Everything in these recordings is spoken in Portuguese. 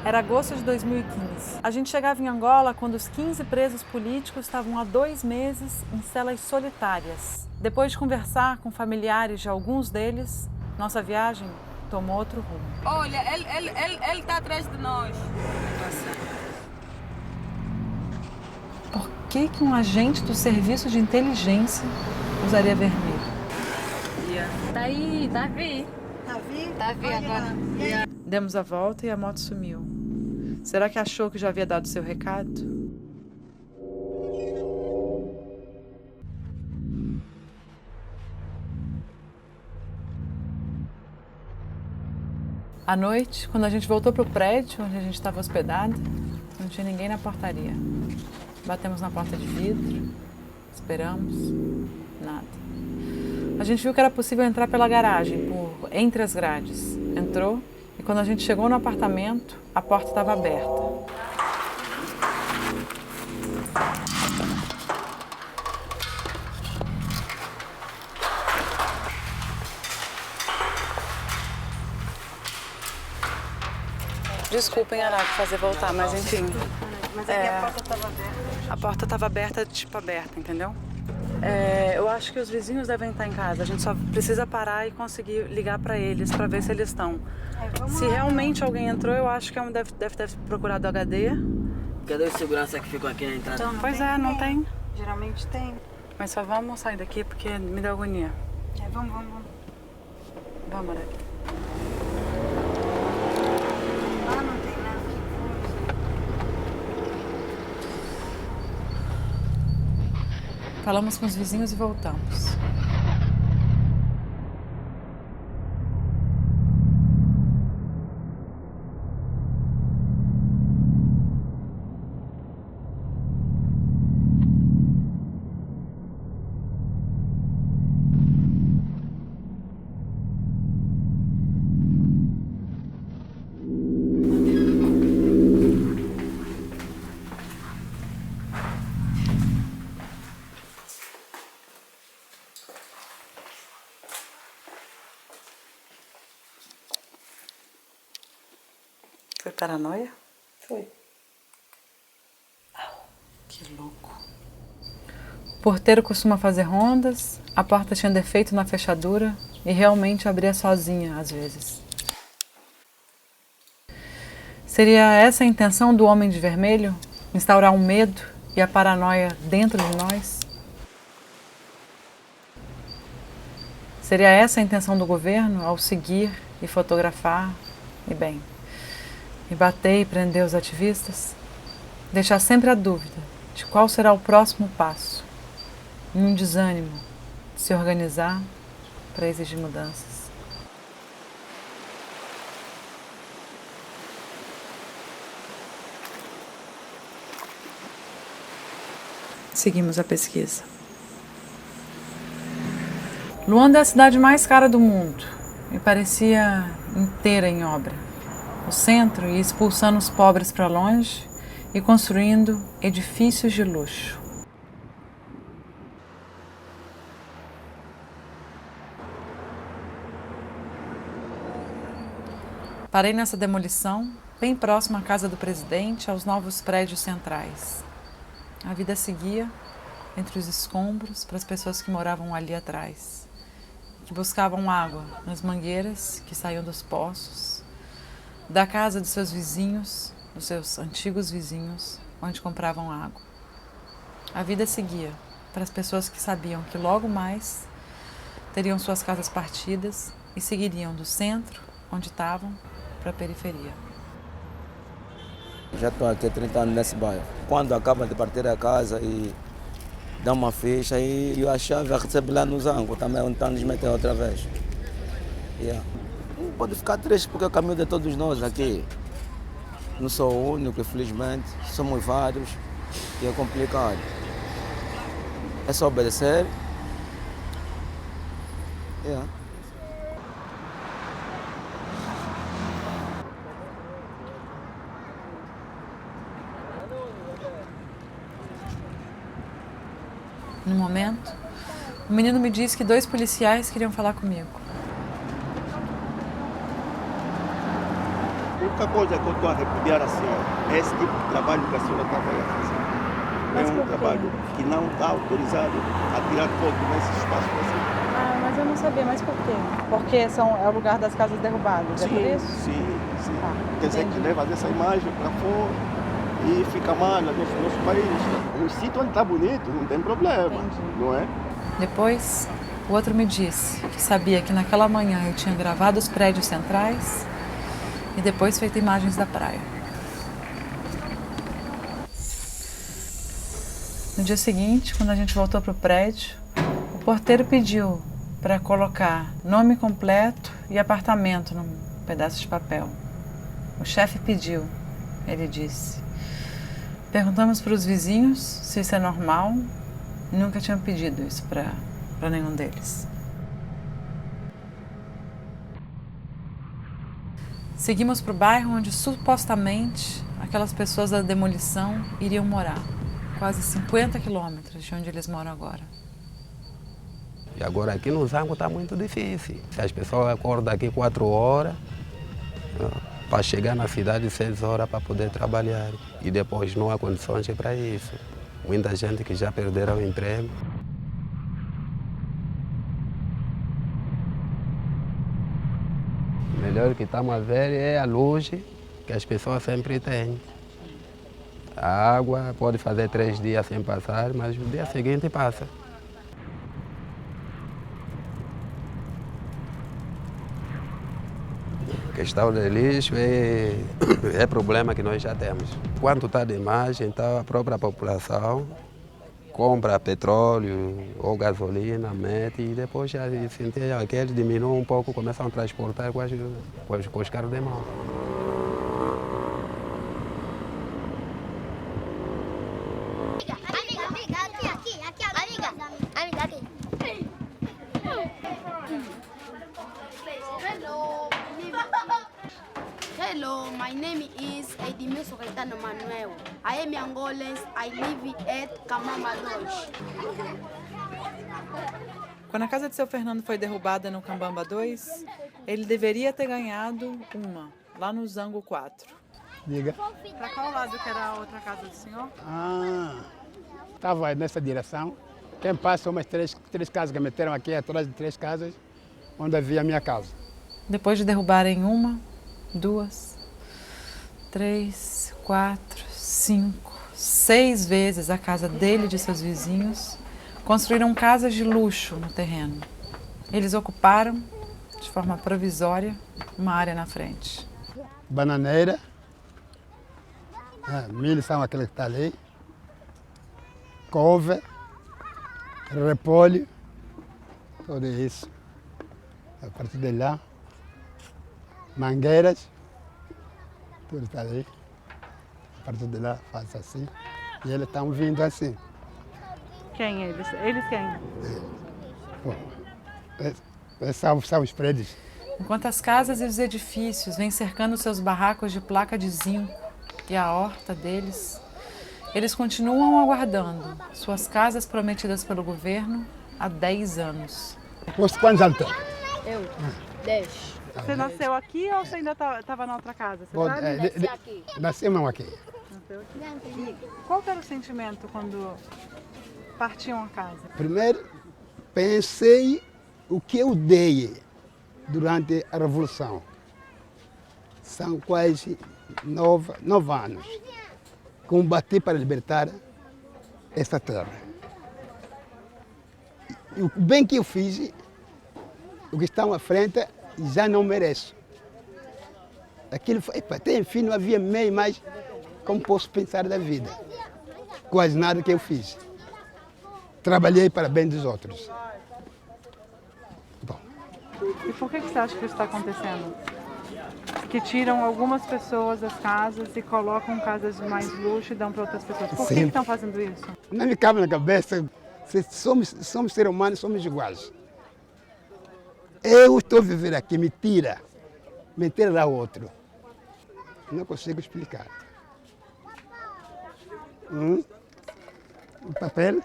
Era agosto de 2015. A gente chegava em Angola quando os 15 presos políticos estavam há 2 meses em celas solitárias. Depois de conversar com familiares de alguns deles, nossa viagem tomou outro rumo. Olha, ele está atrás de nós. Por que um agente do serviço de inteligência usaria vermelho? Tá aí, tá vi. Tá vi agora. Demos a volta e a moto sumiu. Será que achou que já havia dado seu recado? À noite, quando a gente voltou para o prédio onde a gente estava hospedado, não tinha ninguém na portaria. Batemos na porta de vidro, esperamos, nada. A gente viu que era possível entrar pela garagem, por entre as grades. Entrou e quando a gente chegou no apartamento, a porta estava aberta. Desculpem, Araque, fazer voltar, mas enfim. Mas aqui a porta estava aberta. A porta estava aberta, tipo aberta, entendeu? Eu acho que os vizinhos devem estar em casa. A gente só precisa parar e conseguir ligar para eles, para ver se eles estão. Se realmente alguém entrou, eu acho que deve ter procurado o HD. Cadê os segurança que ficam aqui na entrada? Então, Pois é, não tem. Geralmente tem. Mas só vamos sair daqui porque me dá agonia. Vamos. Vamos, Araque. Ah, não tem nada. Falamos com os vizinhos e voltamos. Foi paranoia? Foi. Que louco. O porteiro costuma fazer rondas, a porta tinha defeito na fechadura e realmente abria sozinha às vezes. Seria essa a intenção do Homem de Vermelho? Instaurar o medo e a paranoia dentro de nós? Seria essa a intenção do governo ao seguir e fotografar e bater e prender os ativistas? Deixar sempre a dúvida de qual será o próximo passo, e um desânimo de se organizar para exigir mudanças. Seguimos a pesquisa. Luanda é a cidade mais cara do mundo e parecia inteira em obra. O centro ia expulsando os pobres para longe e construindo edifícios de luxo. Parei nessa demolição, bem próximo à casa do presidente, aos novos prédios centrais. A vida seguia entre os escombros para as pessoas que moravam ali atrás, que buscavam água nas mangueiras que saíam dos poços, da casa dos seus vizinhos, dos seus antigos vizinhos, onde compravam água. A vida seguia para as pessoas que sabiam que logo mais teriam suas casas partidas e seguiriam do centro, onde estavam, para a periferia. Já estou aqui há 30 anos nesse bairro. Quando acaba de partir a casa e dá uma ficha e a chave a receber lá no Zango, também onde está nos meter outra vez. Não pode ficar triste porque é o caminho de todos nós aqui. Não sou o único, infelizmente, somos vários e é complicado. É só obedecer. No momento, o menino me disse que 2 policiais queriam falar comigo. única coisa que eu estou a repudiar a senhora é esse tipo de trabalho que a senhora está a fazer. Mas É um por quê? trabalho que não está autorizado a tirar foto nesse espaço assim. Ah, mas eu não sabia, mas por quê? Porque é o lugar das casas derrubadas, é por isso? Sim. Tá, Quer dizer, que leva essa imagem para fora e fica mal no nosso país. O sítio onde está bonito, não tem problema, Entendi. não é? Depois, o outro me disse que sabia que naquela manhã eu tinha gravado os prédios centrais e depois feito imagens da praia. No dia seguinte, quando a gente voltou para o prédio, o porteiro pediu para colocar nome completo e apartamento num pedaço de papel. O chefe pediu, ele disse. Perguntamos para os vizinhos se isso é normal e nunca tinham pedido isso para nenhum deles. Seguimos para o bairro onde supostamente aquelas pessoas da demolição iriam morar, quase 50 quilômetros de onde eles moram agora. E agora aqui no Zango está muito difícil. Se as pessoas acordam aqui 4 horas, para chegar na cidade 6 horas para poder trabalhar. E depois não há condições para isso. Muita gente que já perderam o emprego. O melhor que estamos a ver é a luz que as pessoas sempre têm. A água pode fazer 3 dias sem passar, mas no dia seguinte passa. A questão de lixo é problema que nós já temos. Quanto está demais, então a própria população compra petróleo ou gasolina, mete e depois já sentir aqueles diminuem um pouco, começam a transportar com os carros de mão. Hello, my name is Edmilson Caetano Manuel. I am Angolans. I live at Kamamba 2. Quando a casa de seu Fernando foi derrubada no Cambamba 2, ele deveria ter ganhado uma, lá no Zango 4. Diga. Para qual lado que era a outra casa do senhor? Estava nessa direção. Quem passa são umas três casas que meteram aqui, atrás de 3 casas, onde havia a minha casa. Depois de derrubarem 1, 2, 3, 4, 5, 6 vezes a casa dele e de seus vizinhos, construíram casas de luxo no terreno. Eles ocuparam, de forma provisória, uma área na frente. Bananeira, milho são aqueles que estão ali, couve, repolho, tudo isso. A partir de lá, mangueiras, tudo está ali. A partir de lá faz assim. E eles estão vindo assim. Quem eles? Eles quem? São os prédios. Enquanto as casas e os edifícios vêm cercando seus barracos de placa de zinco e a horta deles, eles continuam aguardando suas casas prometidas pelo governo há 10 anos. Quantos anos tem? Eu, 10. Você nasceu aqui ou você ainda estava na outra casa? Você Bom, sabe? Nasci aqui. Nascemos aqui. Nasceu aqui. Qual que era o sentimento quando partiam a casa? Primeiro, pensei o que eu dei durante a Revolução. São quase 9 anos. Combati para libertar esta terra. E o bem que eu fiz, o que está à frente, já não mereço. Aquilo foi, até enfim, não havia meio mais como posso pensar da vida. Quase nada que eu fiz. Trabalhei para bem dos outros. Bom. E por que você acha que isso está acontecendo? Que tiram algumas pessoas das casas e colocam casas de mais luxo e dão para outras pessoas. Por que estão fazendo isso? Não me cabe na cabeça. Se somos seres humanos, somos iguais. Eu estou a viver aqui, me tira lá outro. Não consigo explicar. O papel?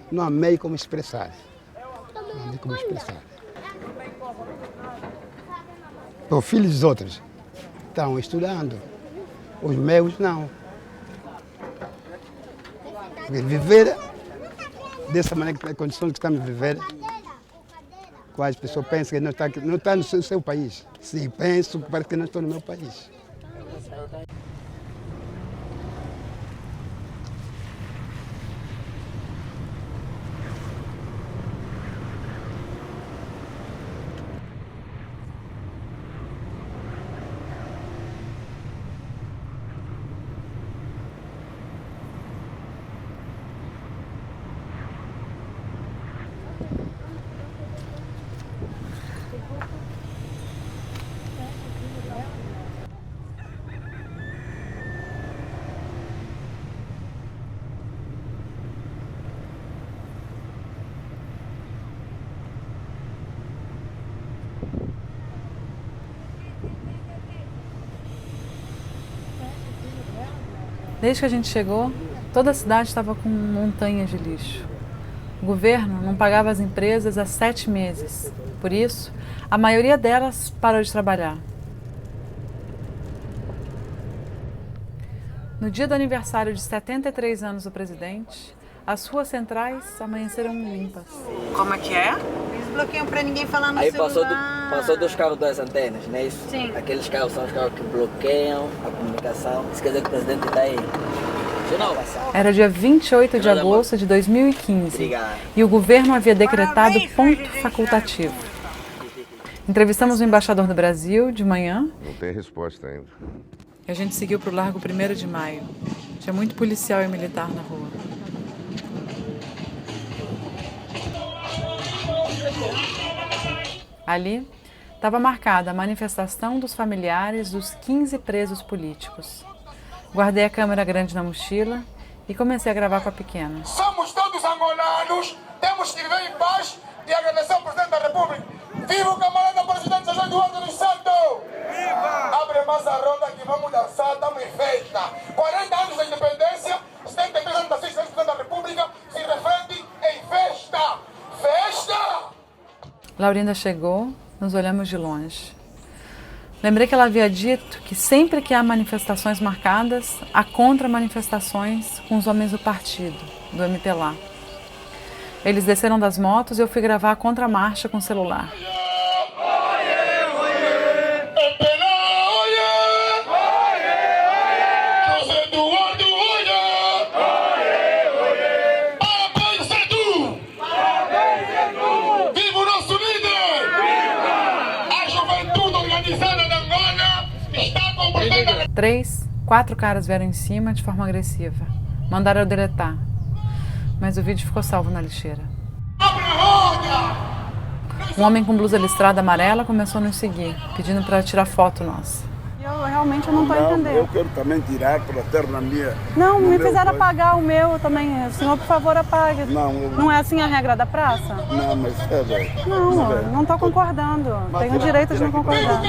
Não há meio como expressar. Não há meio como expressar. Os filhos dos outros estão estudando, os meus não. Viver dessa maneira, a condição que estamos a viver, quase as pessoas pensam que não está no seu país. Sim, penso que parece que não estou no meu país. Desde que a gente chegou, toda a cidade estava com montanhas de lixo. O governo não pagava as empresas há 7 meses. Por isso, a maioria delas parou de trabalhar. No dia do aniversário de 73 anos do presidente, as ruas centrais amanheceram limpas. Como é que é? Eles bloqueiam para ninguém falar no aí celular. Passou dos carros das antenas, não é isso? Sim. Aqueles carros são os carros que bloqueiam a comunicação. Isso quer dizer que o presidente está aí. Era dia 28 de agosto de 2015. Obrigado. E o governo havia decretado ponto facultativo. Entrevistamos o embaixador do Brasil de manhã. Não tem resposta ainda. E a gente seguiu para o Largo 1º de Maio. Tinha muito policial e militar na rua. Ali estava marcada a manifestação dos familiares dos 15 presos políticos. Guardei a câmera grande na mochila e comecei a gravar com a pequena. Somos todos angolanos, temos que viver em paz e agradecer ao presidente da República. Viva o camarada presidente José Eduardo dos Santos! Viva! Abre mais a roda que vamos dançar, estamos em festa. 40 anos da independência, 73 anos da assistência da República, se reflete em festa! Festa! Laurinda chegou, nos olhamos de longe. Lembrei que ela havia dito que sempre que há manifestações marcadas, há contra-manifestações com os homens do partido, do MPLA. Eles desceram das motos e eu fui gravar a contramarcha com o celular. Viva o nosso líder! A juventude organizada da Angola está com o presidente. 3, 4 caras vieram em cima de forma agressiva. Mandaram eu deletar. Mas o vídeo ficou salvo na lixeira. Um homem com blusa listrada amarela começou a nos seguir, pedindo para tirar foto nossa. Eu realmente não estou entendendo. Eu quero também tirar para ter na minha... Não, me fizeram apagar o meu também. O senhor, por favor, apague. Não é assim a regra da praça? Não, mas é velho. Não estou concordando. Tenho o direito de não concordar.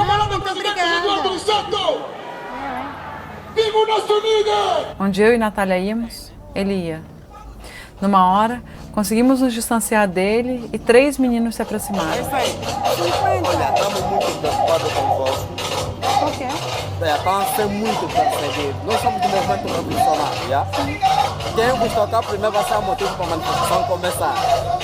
Viva o nosso líder! Onde eu e Natália íamos, ele ia. Numa hora, conseguimos nos distanciar dele e 3 meninos se aproximaram. Olha, estamos muito preocupados convosco. Por quê? Estão a ser muito perseguidos. Nós somos do movimento revolucionário, já? Quem vos tocar primeiro vai ser o motivo para a manifestação começar.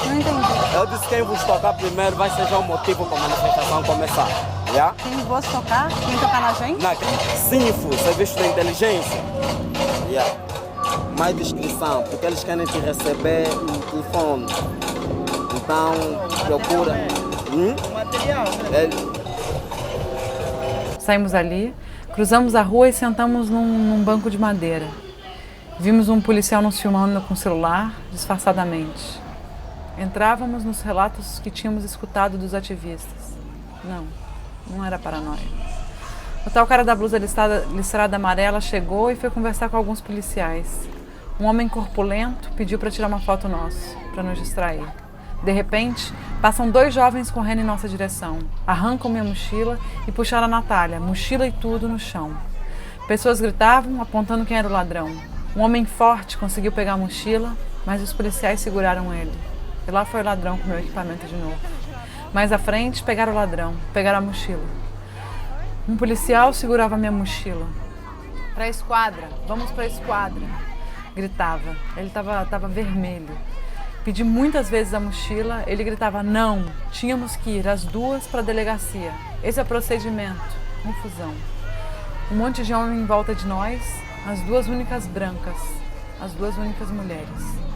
Não entendi. Eu disse que quem vos tocar primeiro vai ser o motivo para a manifestação começar, já? Quem vos tocar? Quem tocar na gente? Não, Sinfo, Serviço de Inteligência. Já. Mais descrição, porque eles querem te receber no telefone. Então, procura. Material. Saímos ali, cruzamos a rua e sentamos num banco de madeira. Vimos um policial nos filmando com o celular, disfarçadamente. Entrávamos nos relatos que tínhamos escutado dos ativistas. Não era paranoia. O tal cara da blusa listrada amarela chegou e foi conversar com alguns policiais. Um homem corpulento pediu para tirar uma foto nossa, para nos distrair. De repente, passam 2 jovens correndo em nossa direção. Arrancam minha mochila e puxaram a Natália, mochila e tudo, no chão. Pessoas gritavam, apontando quem era o ladrão. Um homem forte conseguiu pegar a mochila, mas os policiais seguraram ele. E lá foi o ladrão com meu equipamento de novo. Mais à frente, pegaram o ladrão, pegaram a mochila. Um policial segurava minha mochila. Para a esquadra, vamos para a esquadra, gritava. Ele estava vermelho. Pedi muitas vezes a mochila, ele gritava não, tínhamos que ir as duas para a delegacia. Esse é o procedimento, confusão. Um monte de homem em volta de nós, as duas únicas brancas, as duas únicas mulheres.